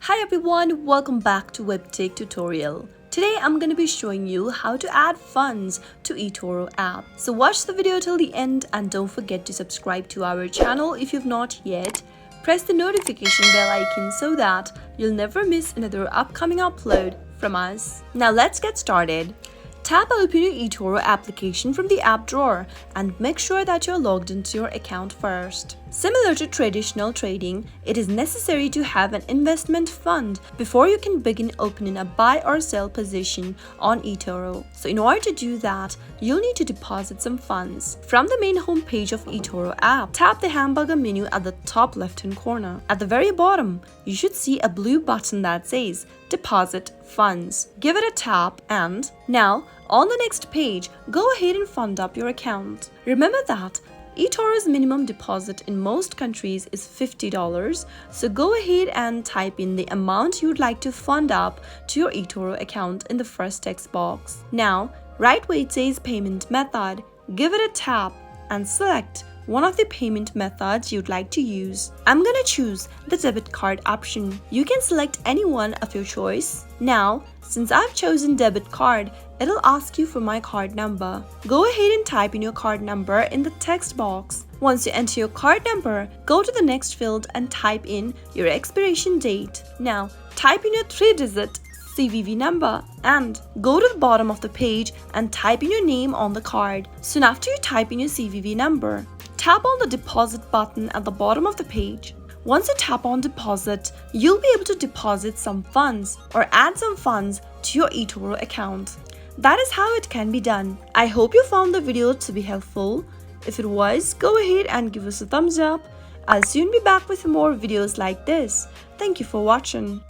Hi everyone, welcome back to Webtech Tutorial. Today I'm going to be showing you how to add funds to eToro app. So watch the video till the end and don't forget to subscribe to our channel if you've not yet. Press the notification bell icon so that you'll never miss another upcoming upload from us. Now let's get started. Tap Open your eToro application from the app drawer and make sure that you're logged into your account first. Similar to traditional trading, it is necessary to have an investment fund before you can begin opening a buy or sell position on eToro. So in order to do that, you'll need to deposit some funds. From the main home page of eToro app, tap the hamburger menu at the top left-hand corner. At the very bottom, you should see a blue button that says Deposit Funds. Give it a tap and now on the next page, go ahead and fund up your account. Remember that eToro's minimum deposit in most countries is $50, so go ahead and type in the amount you'd like to fund up to your eToro account in the first text box. Now, right where it says Payment Method, give it a tap and select one of the payment methods you'd like to use. I'm gonna choose the debit card option. You can select any one of your choice. Now, since I've chosen debit card, it'll ask you for my card number. Go ahead and type in your card number in the text box. Once you enter your card number, go to the next field and type in your expiration date. Now, type in your 3-digit CVV number and go to the bottom of the page and type in your name on the card. Soon after you type in your CVV number, tap on the deposit button at the bottom of the page. Once you tap on deposit, you'll be able to deposit some funds or add some funds to your eToro account. That is how it can be done. I hope you found the video to be helpful. If it was, go ahead and give us a thumbs up. I'll soon be back with more videos like this. Thank you for watching.